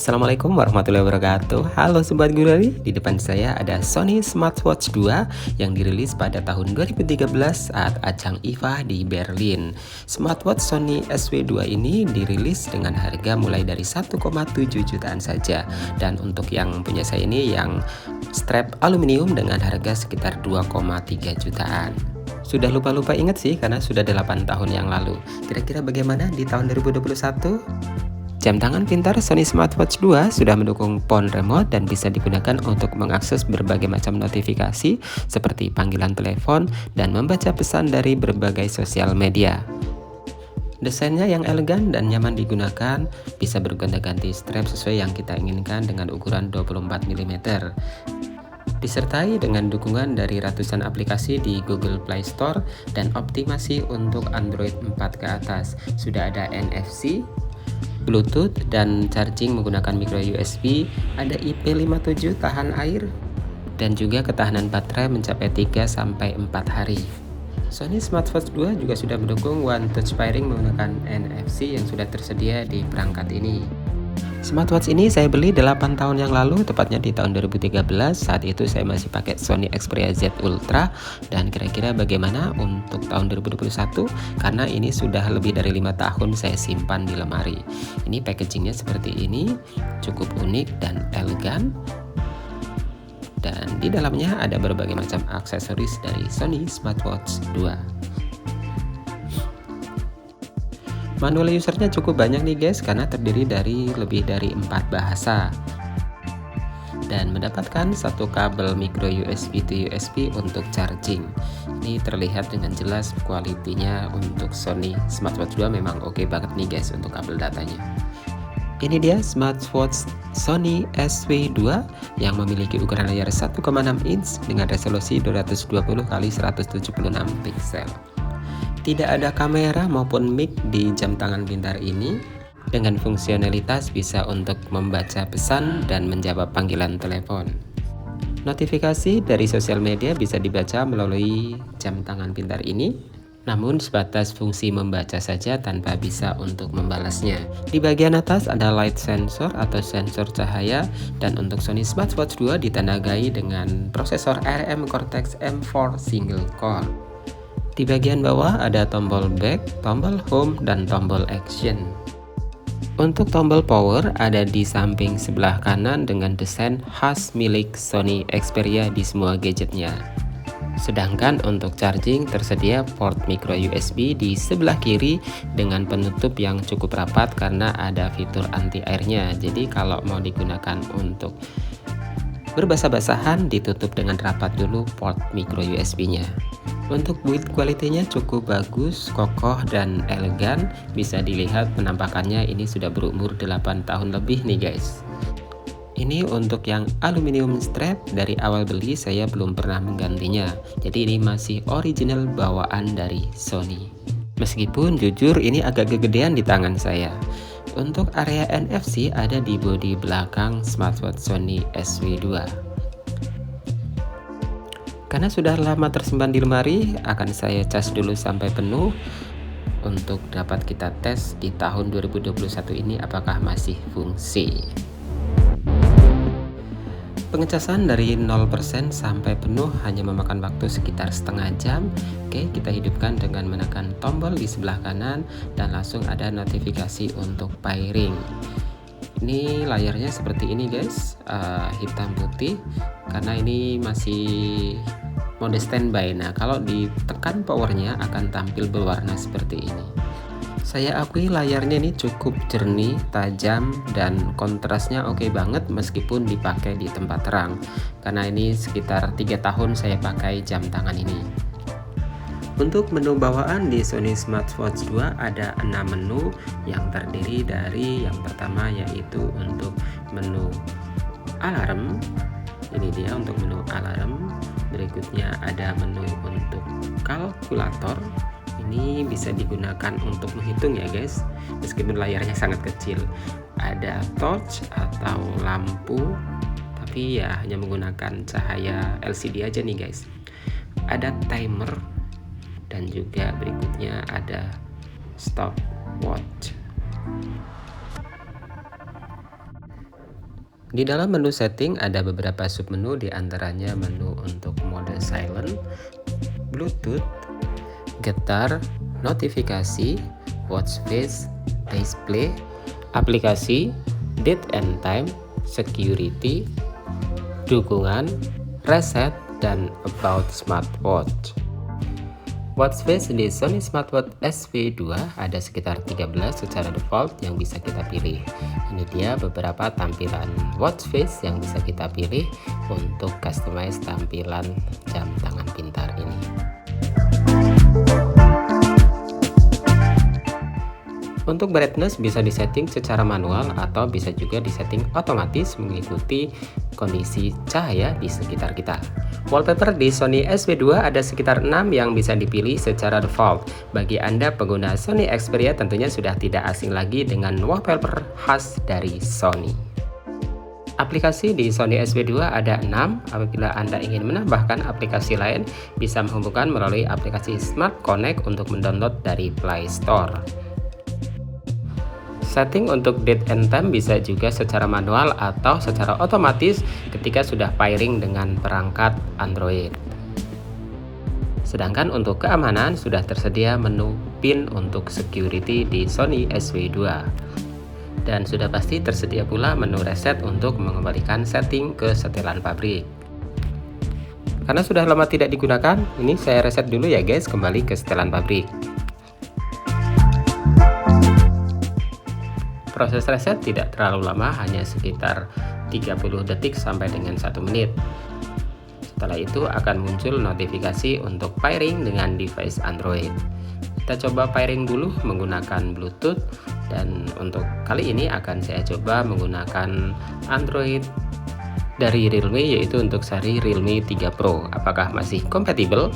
Assalamualaikum warahmatullahi wabarakatuh. Halo Sobat Gurali, di depan saya ada Sony Smartwatch 2 yang dirilis pada tahun 2013 saat ajang IFA di Berlin. Smartwatch Sony SW2 ini dirilis dengan harga mulai dari 1,7 jutaan saja. Dan untuk yang punya saya ini yang strap aluminium dengan harga sekitar 2,3 jutaan. Sudah lupa-lupa ingat sih karena sudah 8 tahun yang lalu. Kira-kira bagaimana di tahun 2021? Jam tangan pintar Sony Smartwatch 2 sudah mendukung phone remote dan bisa digunakan untuk mengakses berbagai macam notifikasi seperti panggilan telepon dan membaca pesan dari berbagai sosial media. Desainnya yang elegan dan nyaman digunakan, bisa bergonta-ganti strap sesuai yang kita inginkan dengan ukuran 24 mm. Disertai dengan dukungan dari ratusan aplikasi di Google Play Store dan optimasi untuk Android 4 ke atas. Sudah ada NFC, Bluetooth dan charging menggunakan micro USB, ada IP57 tahan air, dan juga ketahanan baterai mencapai 3-4 hari. Sony Smartwatch 2 juga sudah mendukung One Touch Pairing menggunakan NFC yang sudah tersedia di perangkat ini. Smartwatch ini saya beli 8 tahun yang lalu, tepatnya di tahun 2013. Saat itu saya masih pakai Sony Xperia Z Ultra. Dan kira-kira bagaimana untuk tahun 2021? Karena ini sudah lebih dari 5 tahun saya simpan di lemari. Ini packagingnya seperti ini, cukup unik dan elegan. Dan di dalamnya ada berbagai macam aksesoris dari Sony Smartwatch 2. Manual usernya cukup banyak nih guys, karena terdiri dari lebih dari 4 bahasa. Dan mendapatkan satu kabel micro USB to USB untuk charging. Ini terlihat dengan jelas kualitinya untuk Sony Smartwatch 2 memang oke banget nih guys untuk kabel datanya. Ini dia smartwatch Sony SW2 yang memiliki ukuran layar 1,6 inch dengan resolusi 220x176 pixel. Tidak ada kamera maupun mic di jam tangan pintar ini. Dengan fungsionalitas bisa untuk membaca pesan dan menjawab panggilan telepon. Notifikasi dari sosial media bisa dibaca melalui jam tangan pintar ini, namun sebatas fungsi membaca saja tanpa bisa untuk membalasnya. Di bagian atas ada light sensor atau sensor cahaya, dan untuk Sony Smartwatch 2 ditandai dengan prosesor ARM Cortex M4 single core. Di bagian bawah ada tombol back, tombol home, dan tombol action. Untuk tombol power ada di samping sebelah kanan dengan desain khas milik Sony Xperia di semua gadgetnya. Sedangkan untuk charging tersedia port micro USB di sebelah kiri dengan penutup yang cukup rapat karena ada fitur anti airnya. Jadi kalau mau digunakan untuk berbasah-basahan ditutup dengan rapat dulu port micro USB-nya. Untuk build quality-nya cukup bagus, kokoh dan elegan. Bisa dilihat penampakannya ini sudah berumur 8 tahun lebih nih guys. Ini untuk yang aluminium strap, dari awal beli saya belum pernah menggantinya. Jadi ini masih original bawaan dari Sony. Meskipun jujur ini agak kegedean di tangan saya. Untuk area NFC ada di bodi belakang smartwatch Sony SW2. Karena sudah lama tersimpan di lemari, akan saya cas dulu sampai penuh untuk dapat kita tes di tahun 2021 ini apakah masih fungsi. Pengecasan dari 0% sampai penuh hanya memakan waktu sekitar setengah jam. Oke, kita hidupkan dengan menekan tombol di sebelah kanan dan langsung ada notifikasi untuk pairing. Ini layarnya seperti ini guys, hitam putih karena ini masih mode standby. Nah kalau ditekan powernya akan tampil berwarna seperti ini. Saya akui layarnya ini cukup jernih, tajam, dan kontrasnya oke banget meskipun dipakai di tempat terang. Karena ini sekitar 3 tahun saya pakai jam tangan ini. Untuk menu bawaan di Sony Smartwatch 2 ada 6 menu yang terdiri dari yang pertama yaitu untuk menu alarm. Ini dia untuk menu alarm. Berikutnya ada menu untuk kalkulator. Ini bisa digunakan untuk menghitung ya guys, meskipun layarnya sangat kecil. Ada torch atau lampu, tapi ya hanya menggunakan cahaya LCD aja nih guys. Ada timer, dan juga berikutnya ada stopwatch. Di dalam menu setting ada beberapa submenu, di antaranya menu untuk mode silent, Bluetooth, getar, notifikasi, watch face, display, aplikasi, date and time, security, dukungan, reset, dan about smartwatch. Watch face di Sony Smartwatch SV2 ada sekitar 13 secara default yang bisa kita pilih. Ini dia beberapa tampilan watch face yang bisa kita pilih untuk customize tampilan jam tangan pintar ini. Untuk brightness bisa disetting secara manual atau bisa juga disetting otomatis mengikuti kondisi cahaya di sekitar kita. Wallpaper di Sony SV2 ada sekitar 6 yang bisa dipilih secara default. Bagi Anda pengguna Sony Xperia tentunya sudah tidak asing lagi dengan wallpaper khas dari Sony. Aplikasi di Sony SV2 ada 6. Apabila Anda ingin menambahkan aplikasi lain, bisa menghubungkan melalui aplikasi Smart Connect untuk mendownload dari Play Store. Setting untuk date and time bisa juga secara manual atau secara otomatis ketika sudah pairing dengan perangkat Android. Sedangkan untuk keamanan sudah tersedia menu PIN untuk security di Sony SV2. Dan sudah pasti tersedia pula menu reset untuk mengembalikan setting ke setelan pabrik. Karena sudah lama tidak digunakan, ini saya reset dulu ya guys, kembali ke setelan pabrik. Proses reset tidak terlalu lama, hanya sekitar 30 detik sampai dengan 1 menit. Setelah itu akan muncul notifikasi untuk pairing dengan device Android. Kita coba pairing dulu menggunakan Bluetooth, dan untuk kali ini akan saya coba menggunakan Android dari Realme, yaitu untuk seri Realme 3 Pro. Apakah masih kompatibel?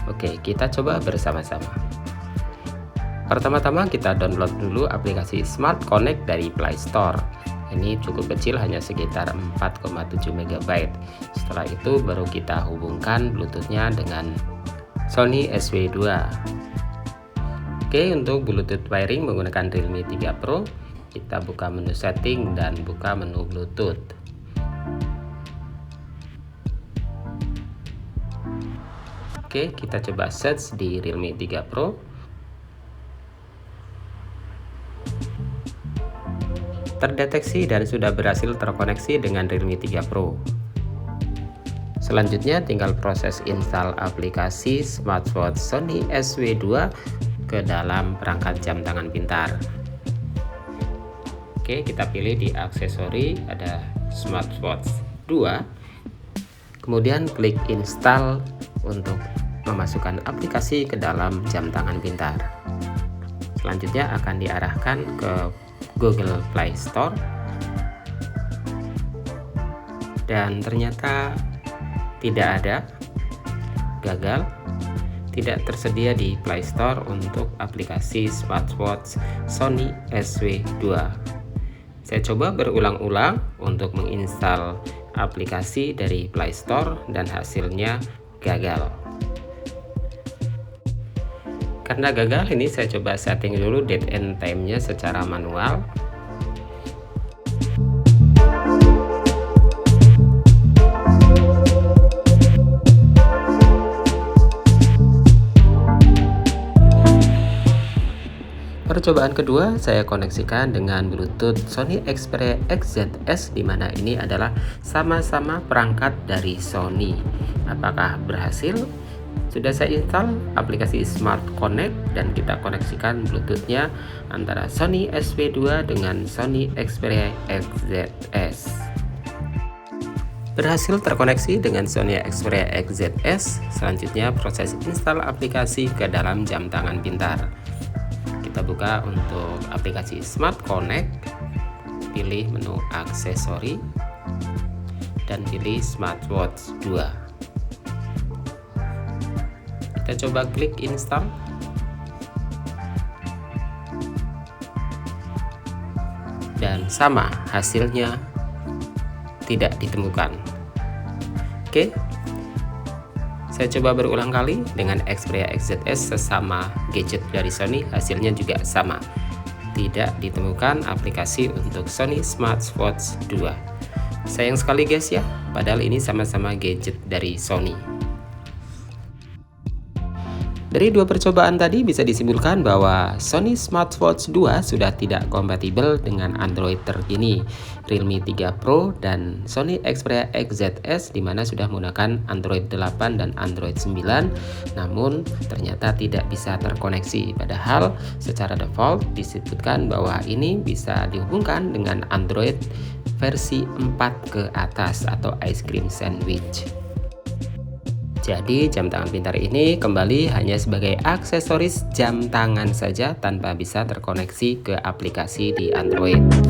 Oke, kita coba bersama-sama. Pertama-tama kita download dulu aplikasi Smart Connect dari Play Store. Ini cukup kecil, hanya sekitar 4,7 MB. Setelah itu baru kita hubungkan Bluetooth-nya dengan Sony SV2. Oke, untuk Bluetooth pairing menggunakan Realme 3 Pro, kita buka menu setting dan buka menu Bluetooth. Oke, kita coba search di Realme 3 Pro. Terdeteksi dan sudah berhasil terkoneksi dengan Realme 3 Pro. Selanjutnya tinggal proses install aplikasi smartwatch Sony SV2 ke dalam perangkat jam tangan pintar. Oke, kita pilih di aksesori ada smartwatch 2, kemudian klik install untuk memasukkan aplikasi ke dalam jam tangan pintar. Selanjutnya akan diarahkan ke Google Play Store, dan ternyata tidak ada, gagal, tidak tersedia di Play Store untuk aplikasi smartwatch Sony SV2. Saya coba berulang-ulang untuk menginstal aplikasi dari Play Store dan hasilnya gagal. Karena gagal, ini saya coba setting dulu date and time-nya secara manual. Percobaan kedua saya koneksikan dengan Bluetooth Sony Xperia XZS, di mana ini adalah sama-sama perangkat dari Sony. Apakah berhasil? Sudah saya install aplikasi Smart Connect dan kita koneksikan Bluetooth-nya antara Sony SV2 dengan Sony Xperia XZS. Berhasil terkoneksi dengan Sony Xperia XZS. Selanjutnya proses install aplikasi ke dalam jam tangan pintar. Kita buka untuk aplikasi Smart Connect, pilih menu aksesori dan pilih Smartwatch 2. Kita coba klik install. Dan sama, hasilnya tidak ditemukan. Oke, saya coba berulang kali dengan Xperia XZS, sesama gadget dari Sony, hasilnya juga sama. Tidak ditemukan aplikasi untuk Sony Smartwatch 2. Sayang sekali guys ya, padahal ini sama-sama gadget dari Sony. Dari dua percobaan tadi bisa disimpulkan bahwa Sony Smartwatch 2 sudah tidak kompatibel dengan Android terkini Realme 3 Pro dan Sony Xperia XZS di mana sudah menggunakan Android 8 dan Android 9, namun ternyata tidak bisa terkoneksi. Padahal secara default disebutkan bahwa ini bisa dihubungkan dengan Android versi 4 ke atas atau ice cream sandwich. Jadi jam tangan pintar ini kembali hanya sebagai aksesoris jam tangan saja tanpa bisa terkoneksi ke aplikasi di Android.